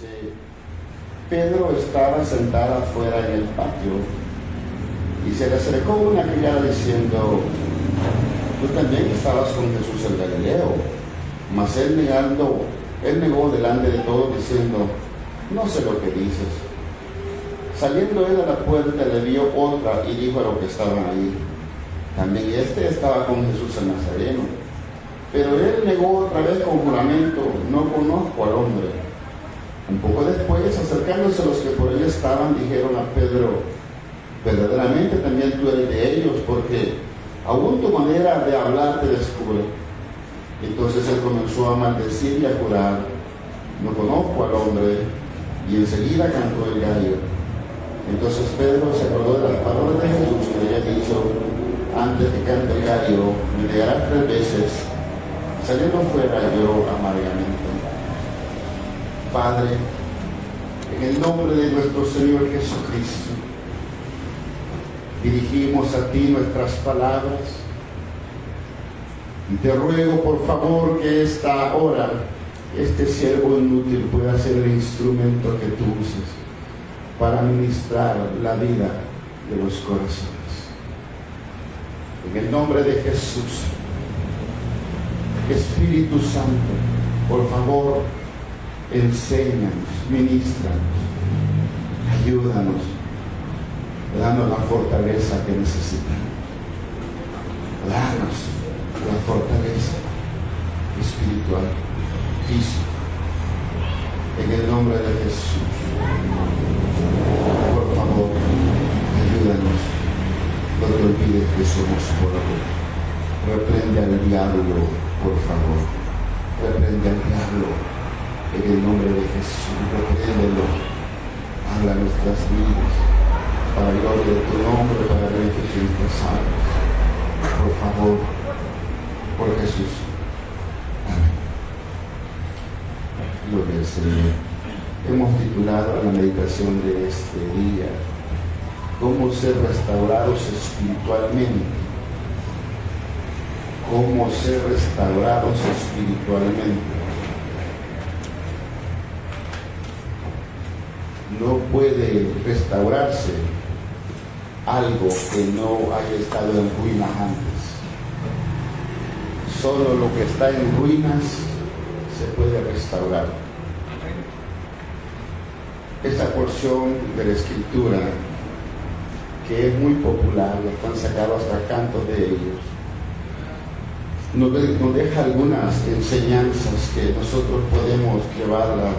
dice, Pedro estaba sentado afuera en el patio y se le acercó una criada diciendo, tú también estabas con Jesús el Galileo. Mas él negó delante de todos diciendo, no sé lo que dices. Saliendo él a la puerta le vio otra y dijo a los que estaban ahí, también estaba con Jesús el Nazareno. Pero él negó otra vez con juramento, no conozco al hombre. Un poco después, acercándose a los que por allí estaban, dijeron a Pedro, verdaderamente también tú eres de ellos, porque aún tu manera de hablar te descubre. Entonces él comenzó a maldecir y a jurar, no conozco al hombre, y enseguida cantó el gallo. Entonces Pedro se acordó de las palabras de Jesús que le había dicho, antes que cante el gallo, me negarás 3 veces. Saliendo fuera lloró amargamente. Padre, en el nombre de nuestro Señor Jesucristo, dirigimos a ti nuestras palabras y te ruego por favor que esta hora este siervo inútil pueda ser el instrumento que tú uses para ministrar la vida de los corazones. En el nombre de Jesús, Espíritu Santo, por favor, enséñanos, ministranos, ayúdanos, danos la fortaleza que necesitamos. Danos la fortaleza espiritual, física, en el nombre de Jesús. Por favor, ayúdanos, no te olvides que somos polvo. Reprende al diablo, por favor, reprende al diablo, en el nombre de Jesús, repréndelo, habla nuestras vidas, para la gloria de tu nombre, para el beneficio de nuestras almas, por favor, por Jesús. Amén. Gloria al Señor. Hemos titulado la meditación de este día, cómo ser restaurados espiritualmente. Cómo ser restaurados espiritualmente. No puede restaurarse algo que no haya estado en ruinas antes. Solo lo que está en ruinas se puede restaurar. Esa porción de la Escritura, que es muy popular, lo están sacados hasta cantos de ellos, nos deja algunas enseñanzas que nosotros podemos llevarlas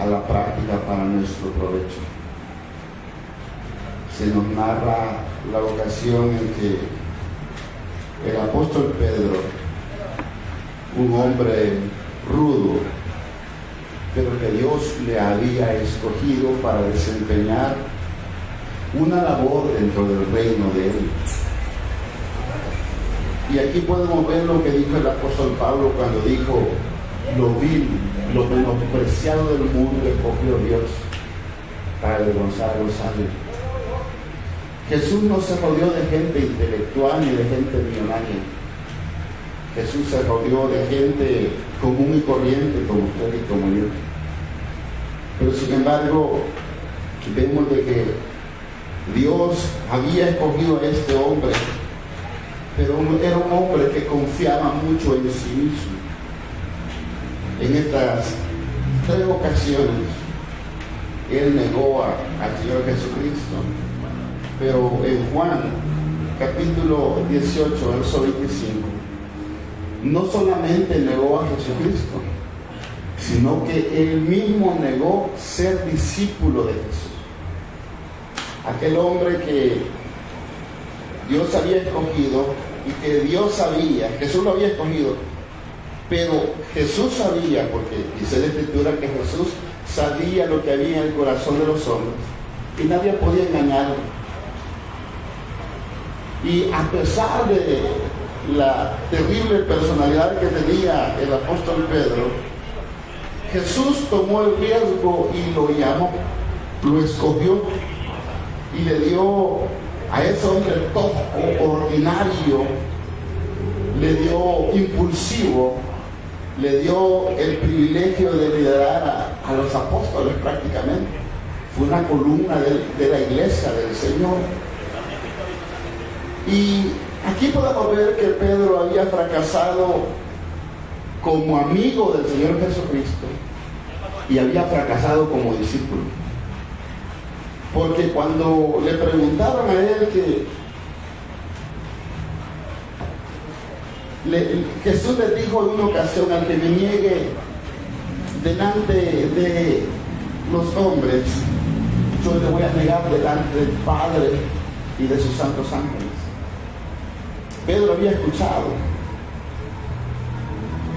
a la práctica para nuestro provecho. Se nos narra la ocasión en que el apóstol Pedro, un hombre rudo, pero que Dios le había escogido para desempeñar una labor dentro del reino de él. Y aquí podemos ver lo que dijo el apóstol Pablo cuando dijo, lo vil, lo menospreciado del mundo escogió Dios para avergonzar a los sabios. Jesús no se rodeó de gente intelectual ni de gente millonaria. Jesús se rodeó de gente común y corriente como usted y como yo. Pero sin embargo, vemos de que Dios había escogido a este hombre, pero era un hombre que confiaba mucho en sí mismo. En estas 3 ocasiones, él negó al Señor Jesucristo. Pero en Juan, capítulo 18, verso 25, no solamente negó a Jesucristo, sino que él mismo negó ser discípulo de Jesús. Aquel hombre que Dios había escogido y que Dios sabía, Jesús lo había escogido, pero Jesús sabía, porque dice la Escritura que Jesús sabía lo que había en el corazón de los hombres y nadie podía engañarlo. Y a pesar de la terrible personalidad que tenía el apóstol Pedro, Jesús tomó el riesgo y lo llamó, lo escogió y le dio a ese hombre tosco, ordinario, le dio impulsivo, le dio el privilegio de liderar apóstoles prácticamente. Fue una columna de la iglesia del Señor. Y aquí podemos ver que Pedro había fracasado como amigo del Señor Jesucristo y había fracasado como discípulo. Porque cuando le preguntaron a él Jesús les dijo en una ocasión: al que me niegue delante de los hombres, yo le voy a negar delante del Padre y de sus santos ángeles. Pedro había escuchado,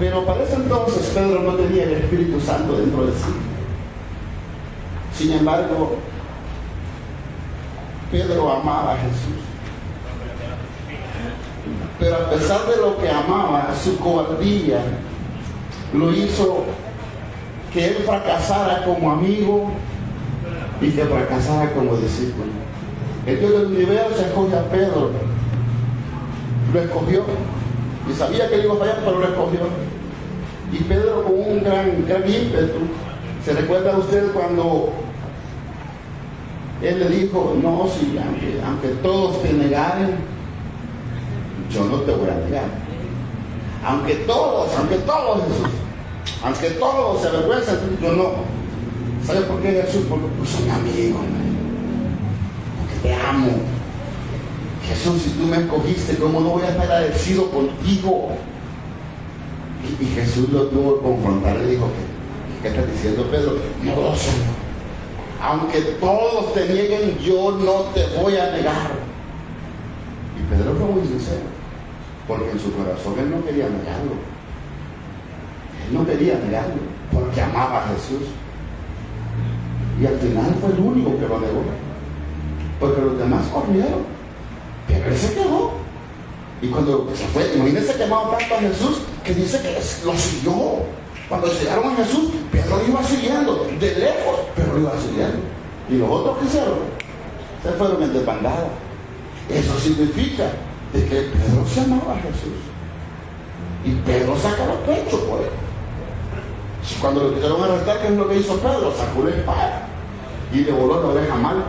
pero para ese entonces Pedro no tenía el Espíritu Santo dentro de sí. Sin embargo, Pedro amaba a Jesús. Pero a pesar de lo que amaba, su cobardía lo hizo que él fracasara como amigo y que fracasara como discípulo. El Dios del universo escoge a Pedro. Lo escogió y sabía que él iba a fallar, pero lo escogió. Y Pedro, con un gran ímpetu, ¿se recuerda usted cuando él le dijo: no, si aunque todos te negaren, yo no te voy a negar? Aunque todos, Jesús, aunque todos se avergüencen, yo no. ¿Sabe por qué, Jesús? Porque soy amigo, porque te amo. Jesús, si tú me escogiste, ¿cómo no voy a estar agradecido contigo? Y Jesús lo tuvo que confrontar y dijo: ¿qué estás diciendo, Pedro? No, Señor. Aunque todos te nieguen, yo no te voy a negar. Y Pedro fue muy sincero, porque en su corazón él no quería negarlo. Él no quería negarlo, porque amaba a Jesús. Y al final fue el único que lo negó, porque los demás corrieron, pero él se quedó. Y cuando se fue, imagínense que amaba tanto a Jesús que dice que lo siguió. Cuando llegaron a Jesús, Pedro lo iba siguiendo, de lejos, pero lo iba siguiendo. Y los otros que hicieron, se fueron en desbandada. Eso significa de que Pedro se amaba a Jesús. Y Pedro saca los pechos por él. Cuando lo quisieron arrestar, ¿qué es lo que hizo Pedro? Sacó la espada y le voló la oreja mal.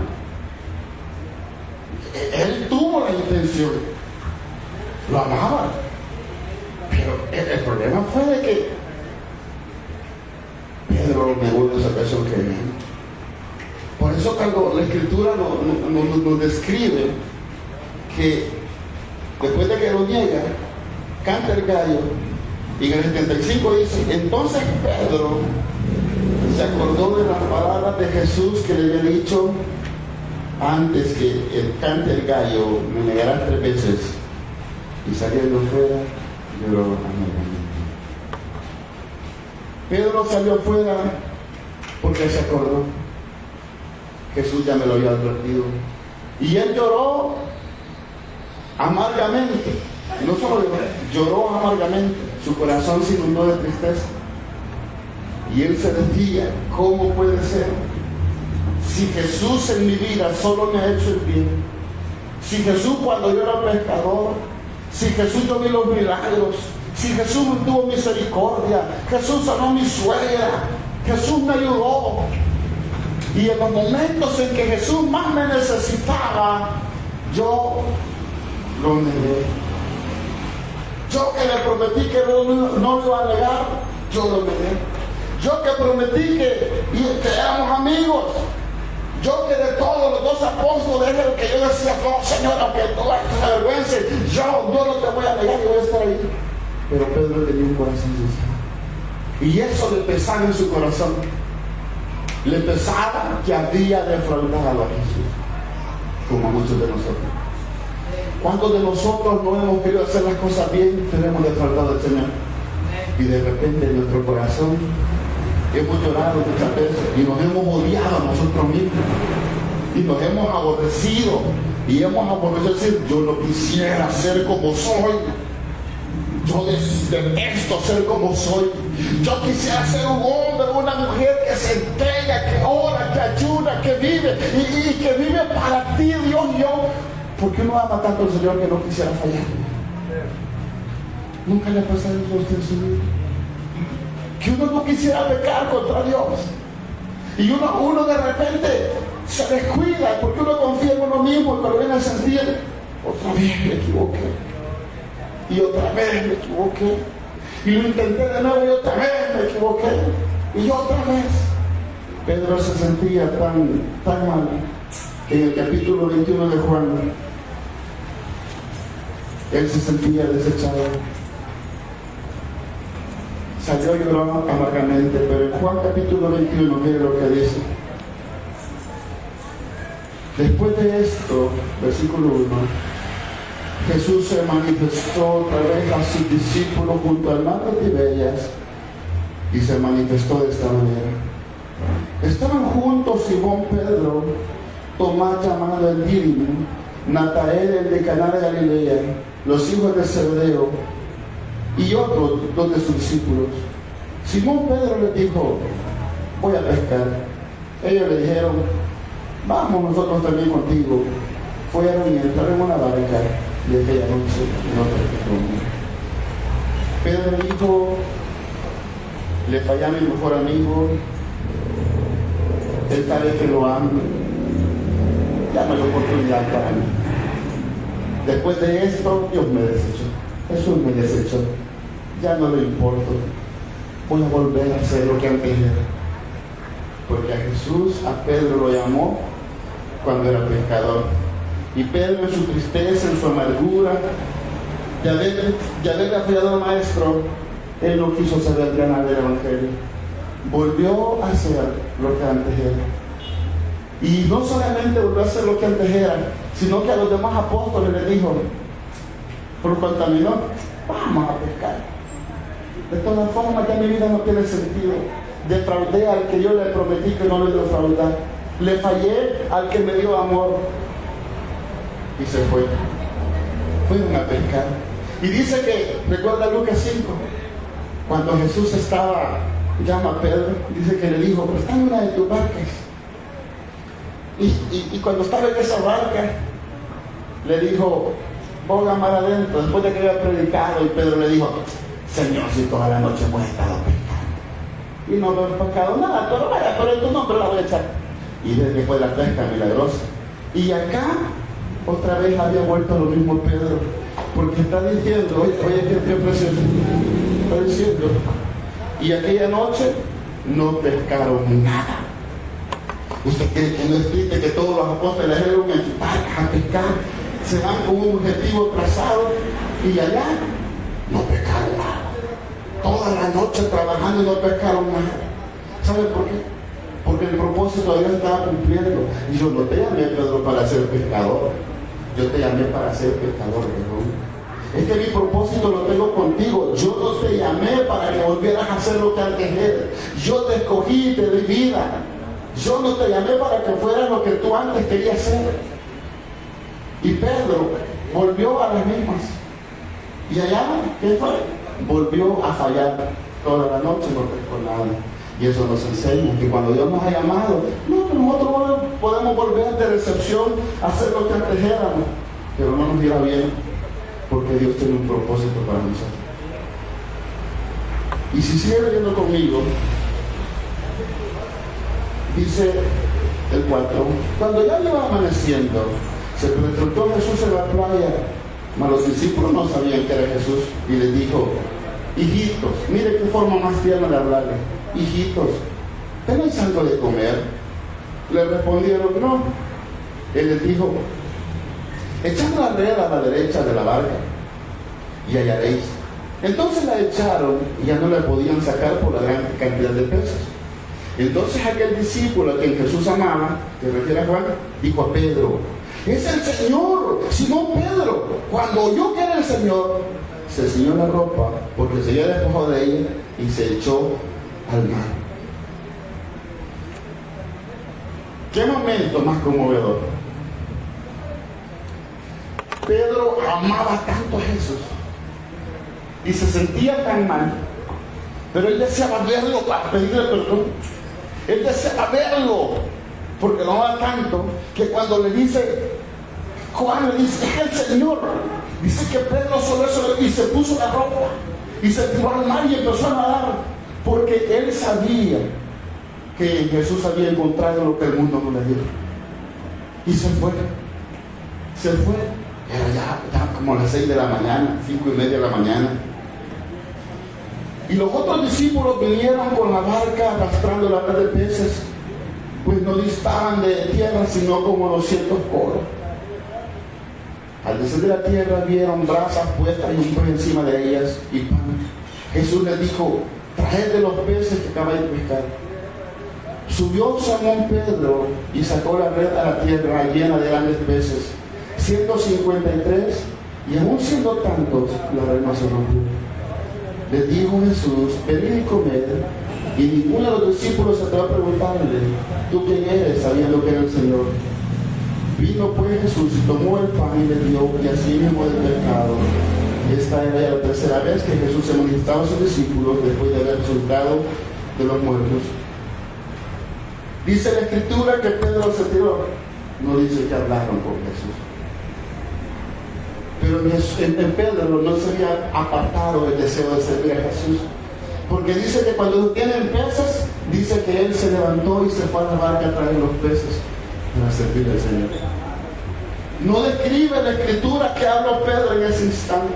Él tuvo la intención, lo amaba, pero el problema fue de que Pedro negó en esa ocasión que él. Por eso cuando la Escritura nos describe que después de que lo niega, canta el gallo, y en el 75 dice: entonces Pedro se acordó de las palabras de Jesús que le había dicho: antes que cante el gallo, me negarás 3 veces. Y saliendo fuera, lloró amargamente. Pedro salió fuera porque se acordó. Jesús ya me lo había advertido. Y él lloró amargamente. No solo lloró amargamente, su corazón se inundó de tristeza. Y él se decía: ¿cómo puede ser? Si Jesús en mi vida solo me ha hecho el bien, si Jesús cuando yo era pescador, si Jesús yo vi los milagros, si Jesús me tuvo misericordia, Jesús sanó a mi suegra, Jesús me ayudó. Y en los momentos en que Jesús más me necesitaba, yo lo negué. Yo que le prometí que no lo iba a negar, yo lo negué. Yo que prometí que éramos amigos. Yo que de todos los 12 apóstoles era el que yo decía: no, Señor, aunque todo esto se avergüence, yo no te voy a negar, yo voy a estar ahí. Pero Pedro tenía un corazón sincero. Y eso le pesaba en su corazón. Le pesaba que había defraudado a Jesús, como a muchos de nosotros. ¿Cuántos de nosotros no hemos querido hacer las cosas bien, tenemos defraudado al Señor? Y de repente en nuestro corazón hemos llorado muchas veces y nos hemos odiado a nosotros mismos y nos hemos aborrecido y hemos aborrecido decir: yo no quisiera ser como soy, yo detesto ser como soy, yo quisiera ser un hombre, una mujer que se entrega, que ora, que ayuda, que vive y que vive para ti, Dios. ¿Por qué no ama tanto al Señor que no quisiera fallar? ¿Nunca le ha pasado eso a usted en su vida? Que uno no quisiera pecar contra Dios, Y uno de repente se descuida porque uno confía en uno mismo, pero viene a sentir, otra vez me equivoqué. Y otra vez me equivoqué. Y lo intenté de nuevo y otra vez me equivoqué. Y otra vez. Pedro se sentía tan mal que en el capítulo 21 de Juan, él se sentía desechado. Salió llorando amargamente, pero en Juan capítulo 21, mire lo que dice. Después de esto, versículo 1, Jesús se manifestó otra vez a sus discípulos junto al mar de Tiberias y se manifestó de esta manera. Estaban juntos Simón Pedro, Tomás llamado el Dídimo, Natanael el de Caná de Galilea, los hijos de Zebedeo y otros dos de sus discípulos. Simón Pedro les dijo, voy a pescar. Ellos le dijeron, vamos nosotros también contigo. Fueron y entraron en una barca y aquella noche no pescaron. Pedro dijo, le fallé a mi mejor amigo, él sabe que lo amo, ya no hay oportunidad para mí. Después de esto, Dios me desechó, Jesús me desechó, ya no le importo, voy a volver a hacer lo que antes era. Porque a Jesús, a Pedro lo llamó cuando era pescador. Y Pedro en su tristeza, en su amargura, de haberle afiliado al maestro, él no quiso saber ganar del evangelio. Volvió a hacer lo que antes era. Y no solamente volvió a hacer lo que antes era, sino que a los demás apóstoles les dijo, por cuanto a mí no, vamos a pescar. De todas formas, ya mi vida no tiene sentido. Defraudé al que yo le prometí que no le defraudar. Le fallé al que me dio amor. Y se fue. Fueron a pescar. Y dice que, recuerda Lucas 5, cuando Jesús llama a Pedro, dice que le dijo, está en una de tus barcas. Y cuando estaba en esa barca, le dijo, boga mar adentro, después de que había predicado, y Pedro le dijo, Señor, si toda la noche hemos estado pescando y no hemos pescado nada, pero vaya, pero en tu nombre la voy a echar. Y desde que fue la pesca milagrosa. Y acá, otra vez había vuelto lo mismo Pedro, porque está diciendo, oye, qué precioso, está diciendo, y aquella noche no pescaron nada. Usted quiere que no explique que todos los apóstoles eran en sus barcas a pescar, se van con un objetivo trazado y allá no pescaron nada. Toda la noche trabajando y no pescaron nada. ¿Sabe por qué? Porque el propósito de Dios estaba cumpliendo. Y yo no te llamé, Pedro, para ser pescador. Yo te llamé para ser pescador, perdón. Es que mi propósito lo tengo contigo. Yo no te llamé para que volvieras a hacer lo que antes eras. Yo te escogí y te di vida. Yo no te llamé para que fueras lo que tú antes querías ser. Y Pedro volvió a las mismas. Y allá, ¿qué fue? Volvió a fallar toda la noche, no pescó nada. Y eso nos enseña que cuando Dios nos ha llamado, nosotros podemos volver de recepción a hacer lo que antes éramos, pero no nos irá bien, porque Dios tiene un propósito para nosotros. Y si sigue leyendo conmigo, dice el 4, cuando ya iba amaneciendo, se presentó Jesús en la playa, mas los discípulos no sabían que era Jesús, y les dijo, hijitos, mire qué forma más tierna de hablarle, hijitos, ¿tenéis algo de comer? Le respondieron, no. Él les dijo, echad la red a la derecha de la barca y hallaréis. Entonces la echaron y ya no la podían sacar por la gran cantidad de peces. Entonces aquel discípulo a quien Jesús amaba, que refiere a Juan, dijo a Pedro, es el Señor, Simón Pedro. Cuando oyó que era el Señor, se ciñó la ropa porque se había despojado de ella y se echó al mar. ¿Qué momento más conmovedor? Pedro amaba tanto a Jesús y se sentía tan mal, pero él deseaba verlo para pedirle perdón. Él deseaba verlo porque lo amaba tanto que cuando le dice, Juan le dice, es el Señor, dice que Pedro sobre eso y se puso la ropa y se tiró al mar y empezó a nadar, porque él sabía que Jesús había encontrado lo que el mundo no le dio. Y se fue. Era ya como las 6 de la mañana, 5:30 de la mañana. Y los otros discípulos vinieron con la barca arrastrando la red de peces, pues no distaban de tierra sino como 200 codos. Al descender de la tierra vieron brasas puestas y un pez encima de ellas y pan. Jesús les dijo: traed de los peces que acabáis de pescar. Subió Simón Pedro y sacó la red a la tierra llena de grandes peces, 153, y aún siendo tantos, la red no se rompió. Les dijo Jesús: venid y comed. Y ninguno de los discípulos se atrevió a preguntarle: ¿tú quién eres?, sabiendo que era el Señor. Vino pues Jesús y tomó el pan y le dio, y así mismo del pescado. Esta era ya la tercera vez que Jesús se manifestaba a sus discípulos después de haber resucitado de los muertos. Dice la Escritura que Pedro se tiró. No dice que hablaron con Jesús. Pero en Pedro no se había apartado el deseo de servir a Jesús. Porque dice que cuando tienen peces, dice que él se levantó y se fue a la barca a traer los peces para servir al Señor. No describe la Escritura que habló Pedro en ese instante.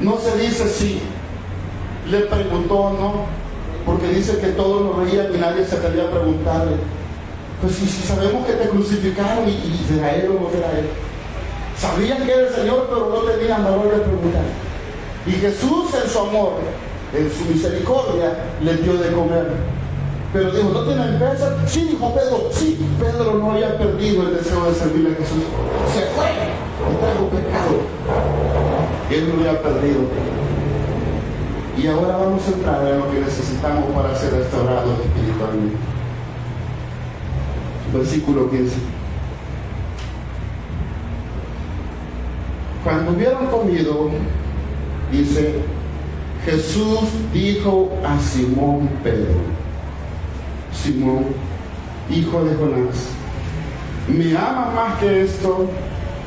No se dice si le preguntó o no, porque dice que todos lo veían y nadie se atrevía a preguntarle: pues si sabemos que te crucificaron, y será él o no será él. Sabían que era el Señor, pero no tenían valor de preguntar. Y Jesús, en su amor, en su misericordia, les dio de comer. Pero dijo: ¿no tienen peces? Sí, dijo Pedro. Sí, Pedro no había perdido el deseo de servirle a Jesús. Se fue y trajo pecado. Él no había perdido. Y ahora vamos a entrar en lo que necesitamos para ser restaurados espiritualmente. Versículo 15. Cuando hubieron comido, dice: Jesús dijo a Simón Pedro: Simón, hijo de Jonás, ¿me amas más que esto?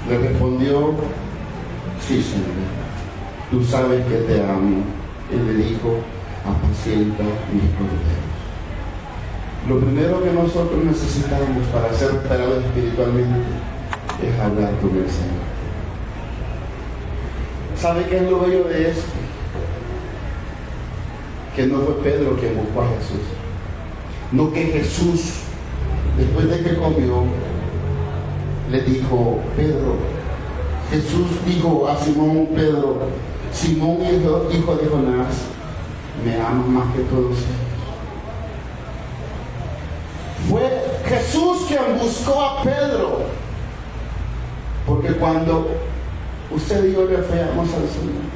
Le respondió: sí, Señor, tú sabes que te amo. Él le dijo: apacienta mis corderos. Lo primero que nosotros necesitamos para ser restaurados espiritualmente es hablar con el Señor. ¿Sabe qué es lo bello de esto? Que no fue Pedro quien buscó a Jesús. No, que Jesús, después de que comió, le dijo: Pedro. Jesús dijo a Simón Pedro: Simón, hijo de Jonás, ¿me amas más que todos ellos? Fue Jesús quien buscó a Pedro. Porque cuando usted y yo le fallamos al Señor,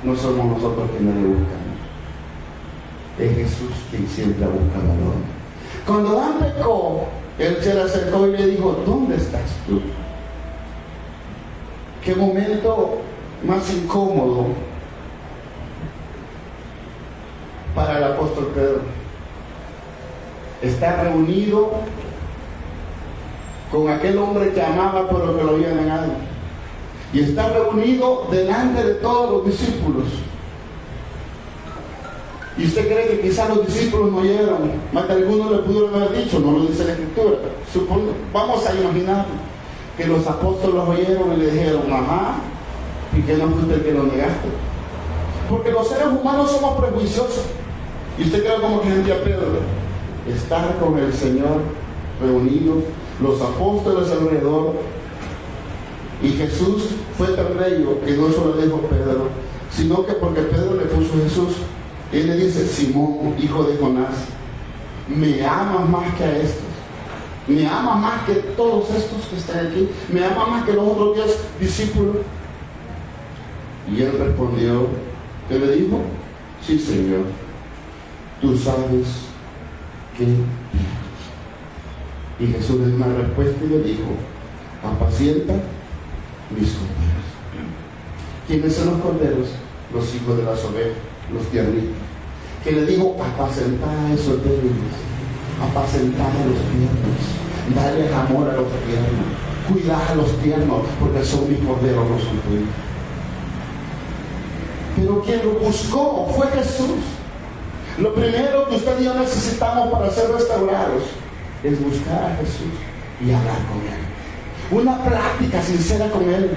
no somos nosotros quienes le buscamos. Es Jesús quien siempre busca valor. Cuando Adán pecó, él se le acercó y le dijo: ¿dónde estás tú? Qué momento más incómodo para el apóstol Pedro. Está reunido con aquel hombre que amaba pero que lo había negado. Y está reunido delante de todos los discípulos. ¿Y usted cree que quizás los discípulos no oyeron? Más que algunos le pudieron haber dicho, no lo dice la Escritura. Vamos a imaginar que los apóstoles oyeron y le dijeron: ajá, ¿y que no fuiste el que lo negaste? Porque los seres humanos somos prejuiciosos. Y usted cree como que sentía Pedro. Estar con el Señor reunidos, los apóstoles alrededor. Y Jesús fue tan bello que no solo le dijo Pedro, sino que porque Pedro le puso Jesús, él le dice: Simón, hijo de Jonás, ¿me amas más que a estos? ¿Me amas más que todos estos que están aquí? ¿Me amas más que los otros 10 discípulos? Y él respondió, ¿qué le dijo? Sí, Señor, tú sabes que... Y Jesús le dio una respuesta y le dijo: apacienta mis corderos. ¿Quiénes son los corderos? Los hijos de las ovejas, los tiernitos. Que le dijo: apacentar a esos débiles, apacentar a los tiernos, darles amor a los tiernos, cuidar a los tiernos, porque son mis corderos, no son tuyos. Pero quien lo buscó fue Jesús. Lo primero que usted y yo necesitamos para ser restaurados es buscar a Jesús y hablar con Él. Una plática sincera con Él.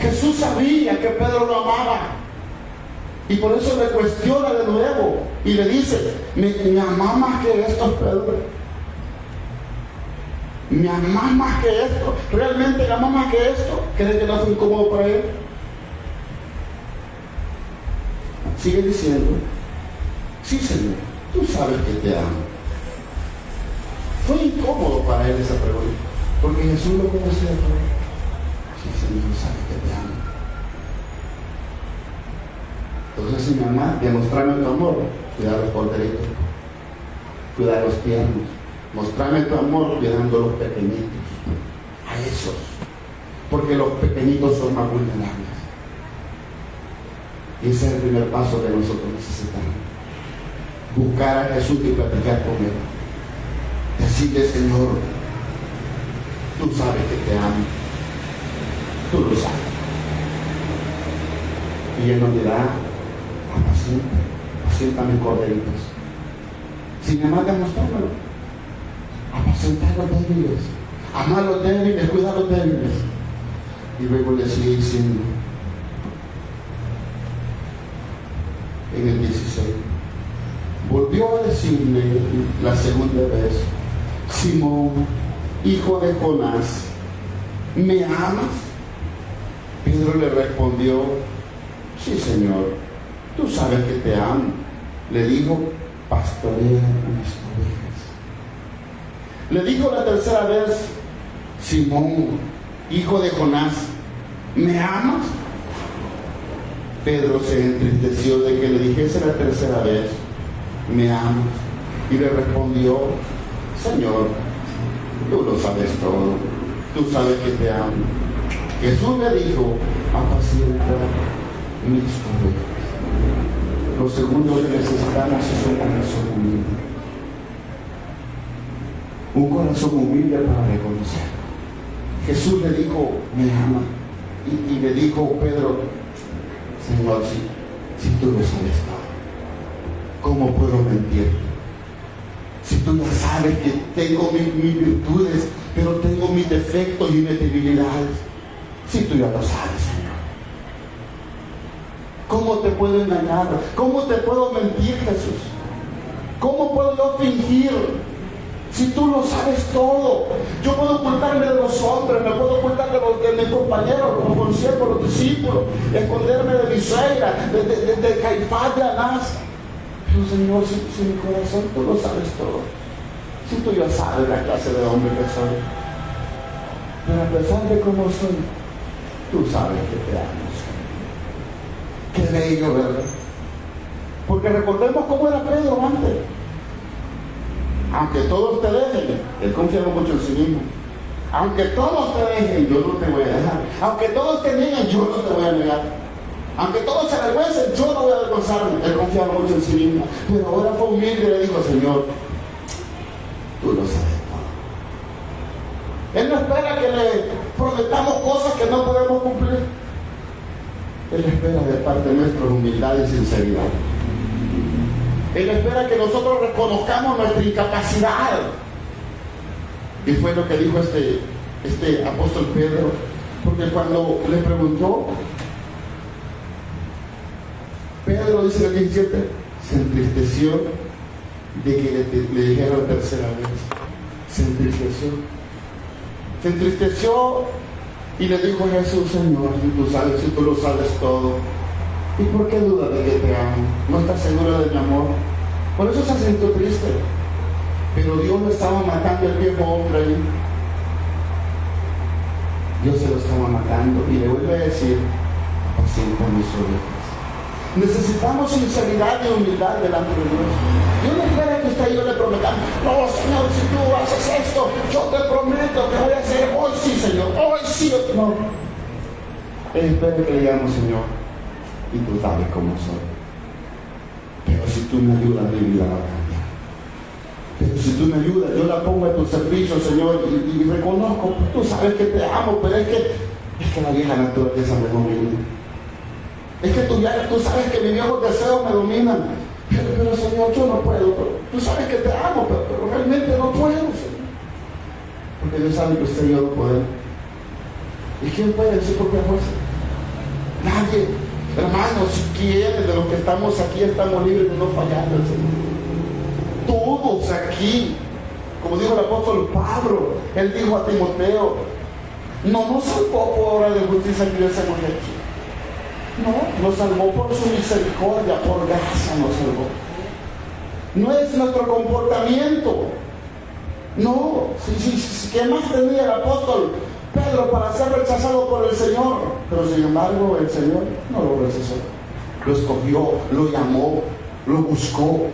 Jesús sabía que Pedro lo amaba y por eso le cuestiona de nuevo y le dice: ¿me amas más que esto, Pedro? ¿Me amas más que esto? ¿Realmente me amas más que esto? ¿Cree que no fue incómodo para él? Sigue diciendo: sí, Señor, tú sabes que te amo. Fue incómodo para él esa pregunta, porque Jesús lo conocía todo. Sí, Señor, tú sabes que te amo. Entonces, si me amas, demostrame tu amor. Cuidar los porteritos, cuidar los tiernos. Mostrame tu amor cuidando a los pequeñitos, a esos, porque los pequeñitos son más vulnerables. Y ese es el primer paso que nosotros necesitamos: buscar a Jesús y platicar con Él. Decirle: Señor, tú sabes que te amo, tú lo sabes. Y Él nos dirá: apacienta mis corderitos. Si me amas, demostrámelo. Apacentar a los débiles, amar a los débiles, cuidar a los débiles. Y luego le sigue diciendo en el 16: volvió a decirle la segunda vez: Simón, hijo de Jonás, ¿me amas? Pedro le respondió: sí, Señor, tú sabes que te amo. Le dijo: pastorea mis ovejas. Le dijo la tercera vez: Simón, hijo de Jonás, ¿me amas? Pedro se entristeció de que le dijese la tercera vez: ¿me amas? Y le respondió: Señor, tú lo sabes todo, tú sabes que te amo. Jesús le dijo: apacienta mis ovejas. Lo segundo que necesitamos es un corazón humilde. Un corazón humilde para reconocer. Jesús le dijo: me ama. Y le dijo Pedro: Señor, si tú lo sabes todo, ¿cómo puedo mentir? Si tú ya sabes que tengo mis virtudes, pero tengo mis defectos y mis debilidades. Si tú ya lo sabes, Señor, ¿cómo te puedo engañar? ¿Cómo te puedo mentir, Jesús? ¿Cómo puedo yo fingir? Si tú lo sabes todo. Yo puedo ocultarme de los hombres, me puedo ocultar de mis compañeros, los conciertos, los discípulos, esconderme de mi suegra, de Caifás, de Anás. Pero Señor, si mi corazón tú lo sabes todo. Si tú ya sabes la clase de hombre que soy. Pero a pesar de cómo soy, tú sabes que te amo. Qué bello, ¿verdad? Porque recordemos cómo era Pedro antes. Aunque todos te dejen, él confiaba mucho en sí mismo. Aunque todos te dejen, yo no te voy a dejar. Aunque todos te nieguen, yo no te voy a negar. Aunque todos se avergüencen, yo no voy a avergonzarme. Él confiaba mucho en sí mismo. Pero ahora fue humilde y le dijo: Señor, tú lo sabes todo. Él no espera que le prometamos cosas que no podemos cumplir. Él espera de parte nuestra humildad y sinceridad. Él espera que nosotros reconozcamos nuestra incapacidad. Y fue lo que dijo este apóstol Pedro, porque cuando le preguntó, Pedro dice en el 17, se entristeció de que le dijera la tercera vez. Se entristeció y le dijo a Jesús: Señor, si tú lo sabes todo, ¿y por qué dudas de que te amo? ¿No estás seguro de mi amor? Por eso se sintió triste. Pero Dios lo estaba matando el viejo hombre ahí. Dios se lo estaba matando y le vuelve a decir: apacienta mis ovejas. Necesitamos sinceridad y humildad delante de Dios. Dios no espera que usted y yo le prometamos: no, Señor, si tú haces esto, yo te prometo que voy a hacer hoy sí, Señor, hoy sí. No. Él espera que le digamos: Señor, y tú sabes cómo soy, pero si tú me ayudas, mi vida va a cambiar. Pero si tú me ayudas, yo la pongo a tu servicio, Señor, y reconozco: tú sabes que te amo, pero es que la vieja naturaleza me domina. Es que tú sabes que mis viejos deseos me dominan. Pero Señor, yo no puedo. Tú sabes que te amo, pero realmente no puedo, Señor. Porque Dios sabe que usted y yo no podemos. ¿Y quién puede decir por qué fuerza? Nadie. Hermanos, ¿quiénes de los que estamos aquí estamos libres de no fallar al Señor? Todos aquí. Como dijo el apóstol Pablo, él dijo a Timoteo, no nos salvó por obra de justicia que hubiésemos hecho. No, nos salvó por su misericordia, por gracia nos salvó. No es nuestro comportamiento. No, ¿qué más tenía el apóstol Pedro para ser rechazado por el Señor? Pero sin embargo el Señor no lo rechazó. Lo escogió, lo llamó, lo buscó.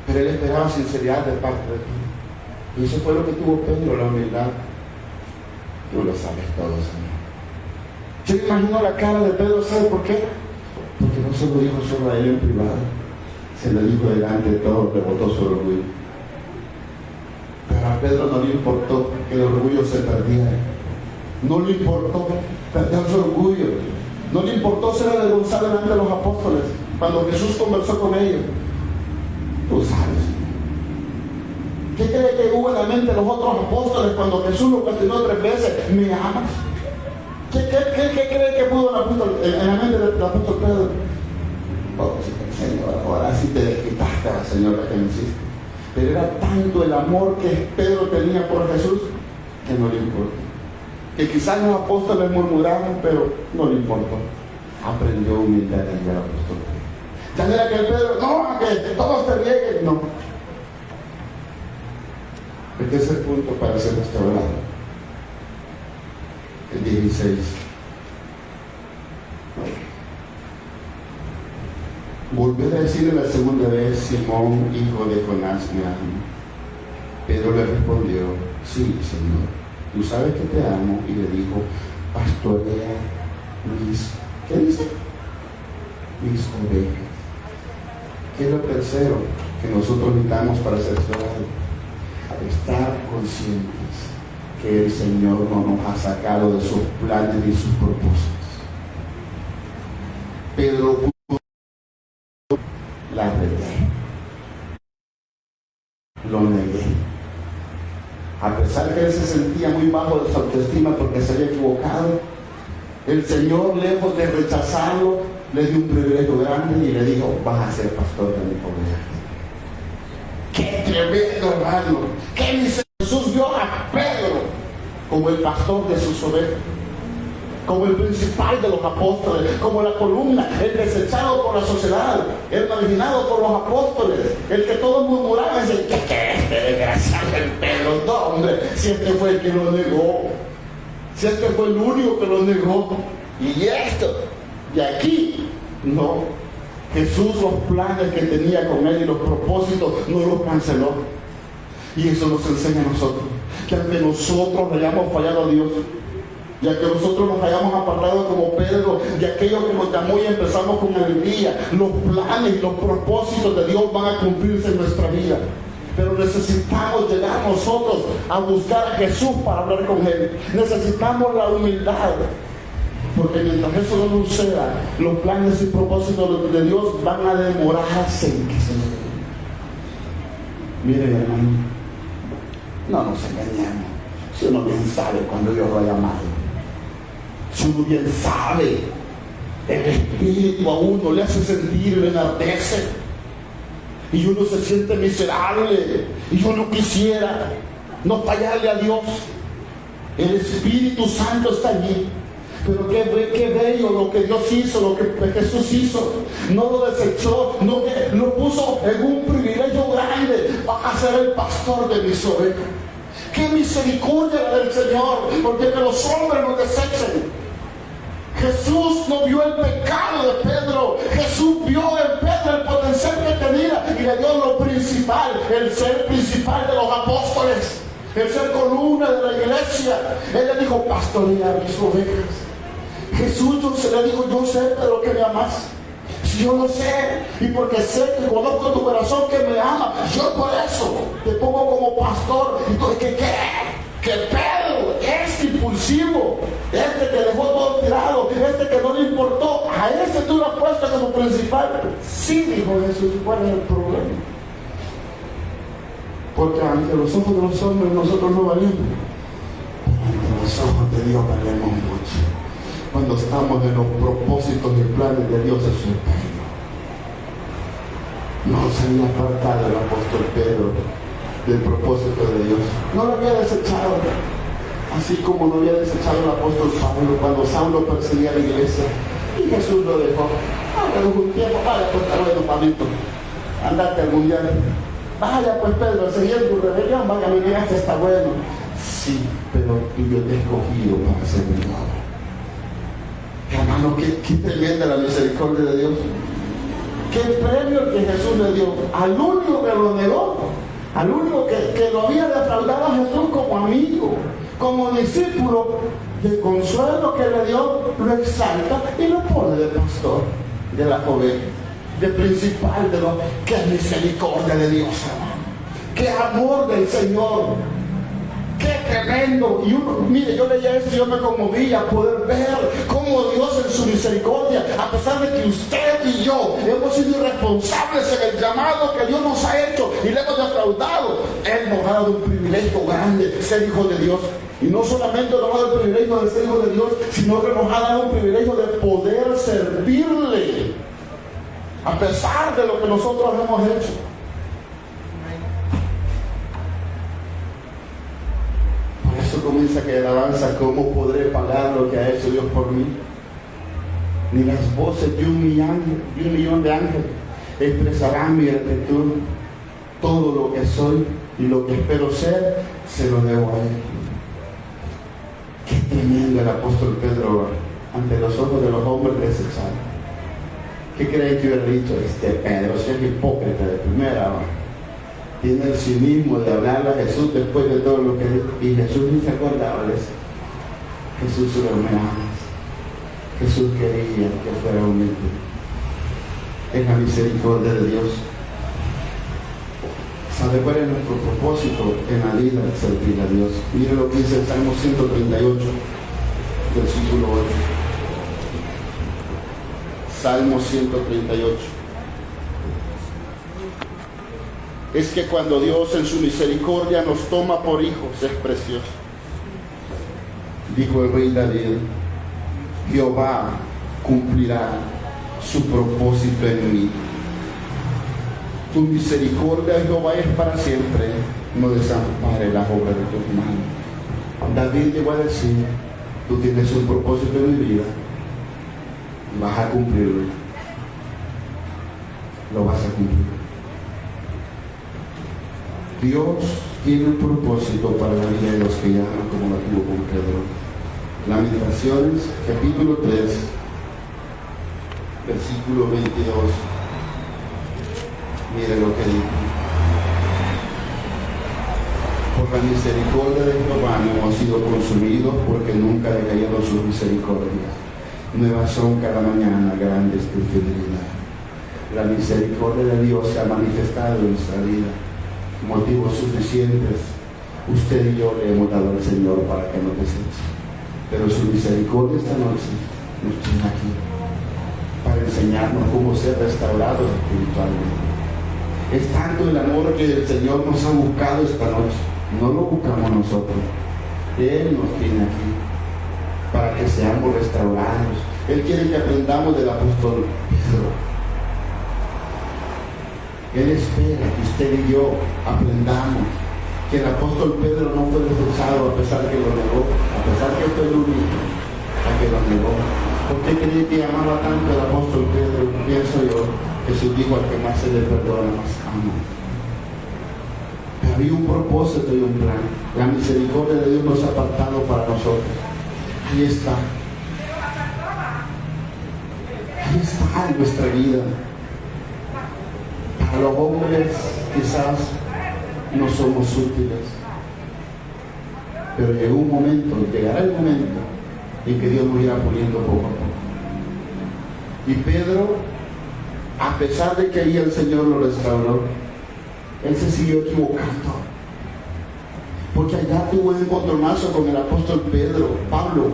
Pero él esperaba sinceridad de parte de ti. Y eso fue lo que tuvo Pedro, la humildad. Tú lo sabes todo, Señor. Yo imagino la cara de Pedro, ¿sabe por qué? Porque no se lo dijo solo a él en privado, se lo dijo delante de todos, le botó su orgullo. Pero a Pedro no le importó que el orgullo se perdiera. No le importó perder su orgullo. No le importó ser avergonzado delante de los apóstoles cuando Jesús conversó con ellos. Tú sabes. ¿Qué cree que hubo en la mente de los otros apóstoles cuando Jesús lo cuestionó 3 veces? ¿Me amas? ¿Qué cree que pudo en la mente del apóstol Pedro? Oh, Señor, ahora sí te desquitaste a la señora que me hiciste. Pero era tanto el amor que Pedro tenía por Jesús que no le importó. Que quizás los apóstoles murmuraban, pero no le importó. Aprendió humildad en el apóstol. Ya no era que el Pedro, no, que todos te rieguen, no. Este es el punto para ser restaurado. El 16. Volvió a decirle la segunda vez, Simón, hijo de Jonás, me ama. Pedro le respondió, sí, Señor, tú sabes que te amo. Y le dijo, pastorea ¿qué dice? Mis ovejas. ¿Qué es lo tercero que nosotros necesitamos para ser restaurados? Estar conscientes que el Señor no nos ha sacado de sus planes y sus propósitos. Pedro pudo la regué, lo negué. A pesar que él se sentía muy bajo de su autoestima porque se había equivocado, el Señor, lejos de rechazarlo, le dio un privilegio grande y le dijo, vas a ser pastor de mi ovejas. ¡Qué tremendo, hermano! ¿Qué dice? Jesús vio a Pedro como el pastor de sus ovejas, como el principal de los apóstoles, como la columna, el desechado por la sociedad, el marginado por los apóstoles, el que todos murmuraban y decían, ¿qué es este desgraciado el Pedro? No, hombre, si este fue el que lo negó, si este fue el único que lo negó, y esto, y aquí, no. Jesús los planes que tenía con él y los propósitos no los canceló. Y eso nos enseña a nosotros, que aunque nosotros hayamos fallado a Dios, ya que nosotros nos hayamos apartado como Pedro de aquello que nos llamó y empezamos con alegría, los planes y los propósitos de Dios van a cumplirse en nuestra vida. Pero necesitamos llegar nosotros a buscar a Jesús para hablar con Él. Necesitamos la humildad. Porque mientras eso no suceda, los planes y propósitos de Dios van a demorarse en que se den. Miren, hermano, no nos engañemos. Si uno bien sabe cuando Dios lo ha llamado, si uno bien sabe, el Espíritu a uno le hace sentir, le enardece, y uno se siente miserable, y uno quisiera no fallarle a Dios. El Espíritu Santo está allí. Pero qué bello lo que Dios hizo, lo que Jesús hizo. No lo desechó, no, que lo puso en un privilegio grande. Va a ser el pastor de mis ovejas. Qué misericordia la del Señor, porque que los hombres nos desechen. Jesús no vio el pecado de Pedro. Jesús vio en Pedro el potencial que tenía y le dio lo principal, el ser principal de los apóstoles, el ser columna de la iglesia. Él le dijo, pastorea mis ovejas. Jesús se le dijo, yo sé de lo que me amas. Si yo lo sé, y porque sé que conozco tu corazón que me ama, yo por eso te pongo como pastor. Entonces, que Pedro es impulsado impulsivo, este que dejó todo tirado, este que no le importó, a este tú lo has puesto como principal. Sí, dijo Jesús, ¿cuál es el problema? Porque ante los ojos de los hombres nosotros no valemos, pero ante los ojos de Dios valemos mucho. Cuando estamos en los propósitos y planes de Dios es su empeño. No se había apartado el apóstol Pedro del propósito de Dios. No lo había desechado, así como no había desechado el apóstol Pablo cuando Saulo perseguía a la iglesia y Jesús lo dejó. Luego un tiempo, vaya pues, está bueno, Pablito, andate al mundial. Vaya pues, Pedro, seguí en tu rebelión, vaya, me miraste, está bueno. Sí, pero yo te he escogido para ser mi obra. Hermano, qué tremenda la misericordia de Dios. Qué premio que Jesús le dio al único que lo negó, al único que lo había defraudado a Jesús como amigo, como discípulo, de consuelo que le dio, lo exalta y lo pone de pastor de la oveja, de principal de los. Qué misericordia de Dios, hermano, qué amor del Señor. ¡Qué tremendo! Y uno, mire, yo leía esto y yo me conmovía poder ver cómo Dios en su misericordia, a pesar de que usted y yo hemos sido irresponsables en el llamado que Dios nos ha hecho y le hemos defraudado, Él nos ha dado un privilegio grande, ser hijo de Dios. Y no solamente nos ha dado el privilegio de ser hijo de Dios, sino que nos ha dado un privilegio de poder servirle, a pesar de lo que nosotros hemos hecho. Eso comienza que alabanza, ¿cómo podré pagar lo que ha hecho Dios por mí? Ni las voces de un millón de ángeles expresarán mi gratitud. Todo lo que soy y lo que espero ser, se lo debo a Él. Qué tremendo el apóstol Pedro ante los ojos de los hombres desechado. ¿Qué creen que hubiera dicho este Pedro? Si es hipócrita de primera, tiene el cinismo de hablarle a Jesús después de todo lo que dijo. Y Jesús ni se acordaba de eso. Jesús lo amaba. Jesús quería que fuera humilde. Es la misericordia de Dios. ¿Sabe cuál es nuestro propósito en la vida? Servir a Dios. Mire lo que dice el Salmo 138, versículo 8. Salmo 138. Es que cuando Dios en su misericordia nos toma por hijos, es precioso. Dijo el rey David, Jehová cumplirá su propósito en mí. Tu misericordia, Jehová, es para siempre. No desampare las obras de tus manos. David llegó a decir, tú tienes un propósito en mi vida, vas a cumplirlo. Lo vas a cumplir. Dios tiene un propósito para la vida de los que llaman como la tuvo con Pedro. Lamentaciones, capítulo 3, versículo 22. Mire lo que dice. Por la misericordia de Jehová no hemos sido consumidos, porque nunca decayeron sus misericordias. Nuevas son cada mañana, grandes tu fidelidad. La misericordia de Dios se ha manifestado en nuestra vida. Motivos suficientes usted y yo le hemos dado al Señor para que nos deseche, pero su misericordia esta noche nos tiene aquí para enseñarnos cómo ser restaurados espiritualmente. Es tanto el amor que el Señor nos ha buscado esta noche, no lo buscamos nosotros, Él nos tiene aquí para que seamos restaurados. Él quiere que aprendamos del apóstol Pedro. Él espera que usted y yo aprendamos que el apóstol Pedro no fue desechado a pesar que lo negó, a pesar que fue el único a que lo negó. ¿Por qué cree que amaba tanto el apóstol Pedro? Pienso yo, Jesús dijo, al que más se le perdona, más ama. Pero había un propósito y un plan. La misericordia de Dios nos ha apartado para nosotros. Ahí está. Ahí está en nuestra vida. A los hombres quizás no somos útiles, pero llegó un momento, llegará el momento en que Dios nos irá poniendo poco a poco. Y Pedro, a pesar de que ahí el Señor lo restauró, él se siguió equivocando. Porque allá tuvo un encontronazo con el apóstol Pablo.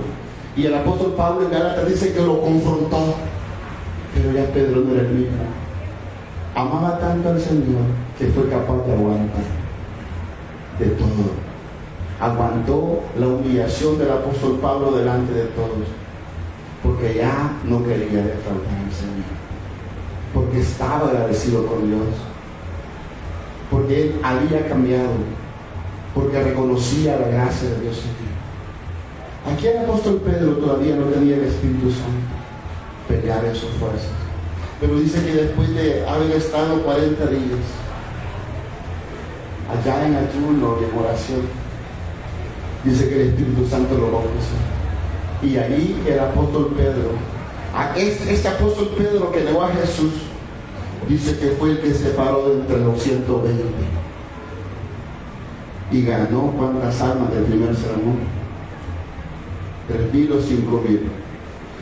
Y el apóstol Pablo en Gálatas dice que lo confrontó. Pero ya Pedro no era el mismo. Amaba tanto al Señor que fue capaz de aguantar de todo. Aguantó la humillación del apóstol Pablo delante de todos. Porque ya no quería defraudar al Señor. Porque estaba agradecido con Dios. Porque él había cambiado. Porque reconocía la gracia de Dios en él. Aquí el apóstol Pedro todavía no tenía el Espíritu Santo. Pelear en sus fuerzas. Pero dice que después de haber estado 40 días allá en ayuno y en oración, dice que el Espíritu Santo lo bautizó. Y ahí el apóstol Pedro, este apóstol Pedro que negó a Jesús, dice que fue el que se paró de entre los 120 y ganó cuántas almas del primer sermón, 3,000 o 5,000.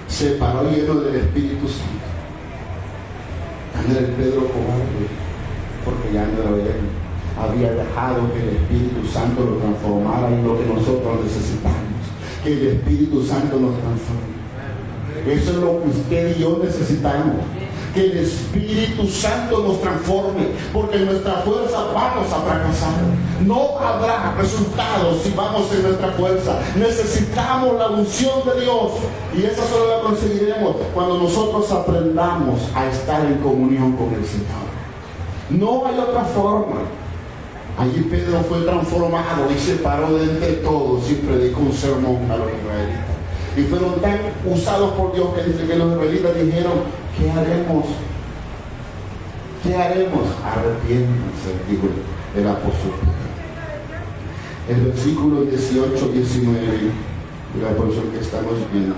Se paró lleno del Espíritu Santo. No era el Pedro cobarde, porque ya no era él. Había dejado que el Espíritu Santo lo transformara en lo que nosotros necesitamos. Que el Espíritu Santo nos transforme. Eso es lo que usted y yo necesitamos. Que el Espíritu Santo nos transforme, porque en nuestra fuerza vamos a fracasar. No habrá resultados si vamos en nuestra fuerza. Necesitamos la unción de Dios, y esa solo la conseguiremos cuando nosotros aprendamos a estar en comunión con el Señor. No hay otra forma. Allí Pedro fue transformado y se paró de entre todos y predicó un sermón a los israelitas. Y fueron tan usados por Dios que dice que los israelitas dijeron: ¿qué haremos? ¿Qué haremos? Arrepiéntanse, dijo el apóstol. El versículo 18, 19, la porción que estamos viendo.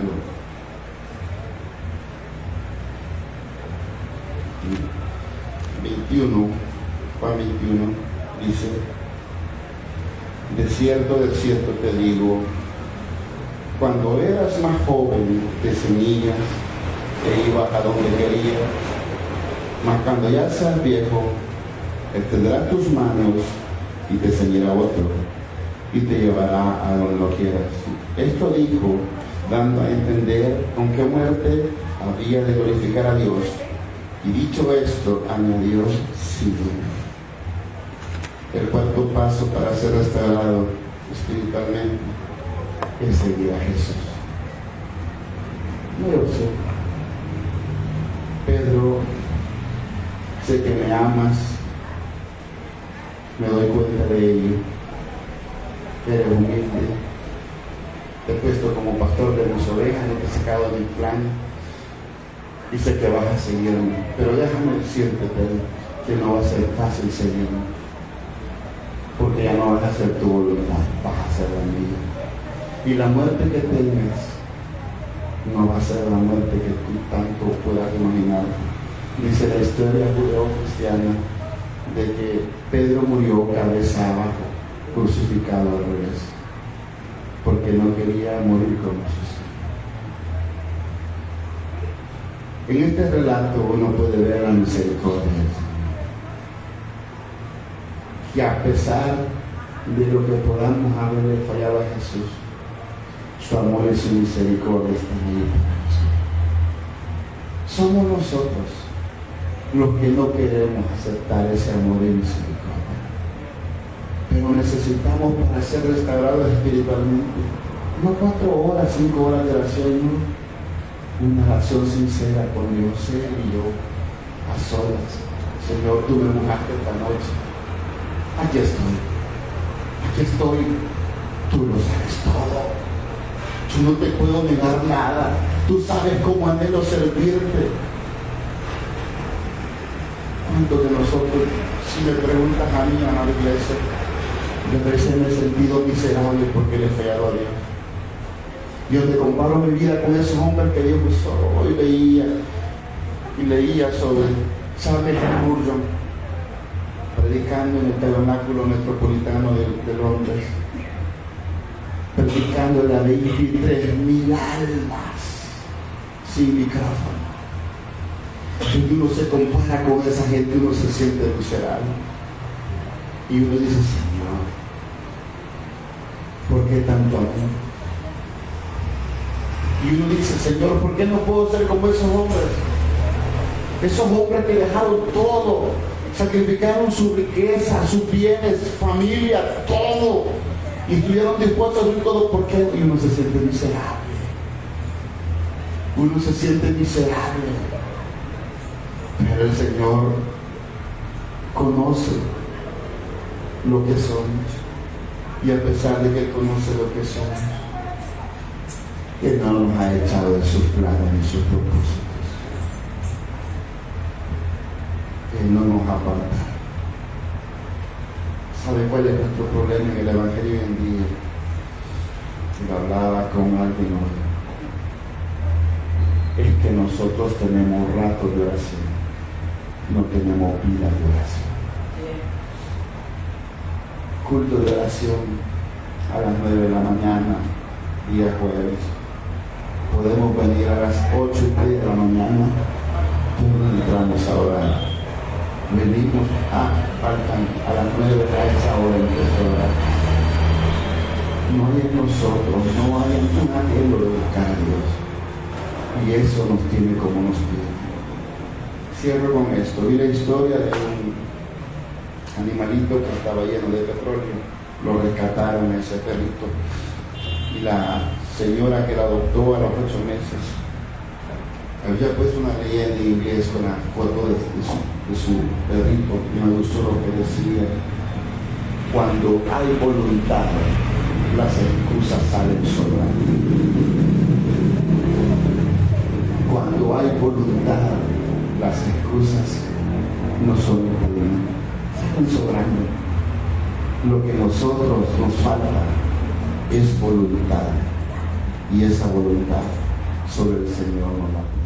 Juan 21, dice: de cierto te digo, cuando eras más joven te ceñías e ibas a donde querías, mas cuando ya seas viejo, extenderás tus manos y te ceñirá otro y te llevará a donde lo quieras. Esto dijo, dando a entender con qué muerte había de glorificar a Dios. Y dicho esto, añadió: sí. El cuarto paso para ser restaurado espiritualmente es seguir a Jesús. No lo sé. Pedro, sé que me amas, me doy cuenta de ello. Eres humilde, te he puesto como pastor de mis ovejas, no te he sacado de mi plan, y sé que vas a seguirme. Pero déjame decirte, Pedro, que no va a ser fácil seguirme, porque ya no vas a hacer tu voluntad, vas a hacer la mía. Y la muerte que tengas no va a ser la muerte que tú tanto puedas imaginar. Dice la historia judeo-cristiana de que Pedro murió cabeza abajo, crucificado al revés, porque no quería morir como Jesús. En este relato uno puede ver la misericordia de Dios, que a pesar de lo que podamos haberle fallado a Jesús, su amor y su misericordia están ahí para nosotros. Somos nosotros los que no queremos aceptar ese amor y misericordia. Pero necesitamos, para ser restaurados espiritualmente, no 4 horas, 5 horas de oración, no. Una oración sincera con Dios, él y yo, a solas. Señor, tú me mojaste esta noche. Aquí estoy, tú lo sabes todo. Yo no te puedo negar nada. Tú sabes cómo anhelo servirte. ¿Cuántos de nosotros, si me preguntas a mí, amada iglesia, de veces me he sentido miserable porque le he fallado a Dios? Yo te comparo mi vida con esos hombres que Dios usó. Hoy leía sobre Charles Spurgeon predicando en el tabernáculo metropolitano de Londres, predicando a 23,000 almas sin micrófono. Y uno se compara con esa gente, uno se siente miserable. Y uno dice: Señor, ¿Por qué tanto amor? Y uno dice, Señor, ¿por qué no puedo ser como esos hombres? Esos hombres que dejaron todo, sacrificaron su riqueza, sus bienes, familia, todo, y estuvieron dispuestos a hacer todo. ¿Por qué? Y uno se siente miserable. Uno se siente miserable. Pero el Señor conoce lo que somos. Y a pesar de que Él conoce lo que somos, Él no nos ha echado de sus planes ni sus propósitos. Él no nos aparta. ¿Sabe cuál es nuestro problema en el Evangelio hoy en día? Lo hablaba con alguien hoy. Es que nosotros tenemos ratos de oración, no tenemos vida de oración. Culto de oración a las 9 de la mañana, día jueves. Podemos venir a las 8:30 de la mañana, todos entramos a orar. Venimos faltan a las 9 a esa hora empezó a orar. No hay en nosotros, no hay un anhelo de buscar a Dios. Y eso nos tiene como nos tiene. Cierro con esto. Vi la historia de un animalito que estaba lleno de petróleo. Lo rescataron a ese perrito. Y la señora que la adoptó a los 8 meses había puesto una leyenda en inglés con la foto de su perrito. Y me gustó lo que decía: cuando hay voluntad, las excusas salen sobrando. Cuando hay voluntad, las excusas no son un problema, salen sobrando. Lo que a nosotros nos falta es voluntad, y esa voluntad sobre el Señor nos la pone.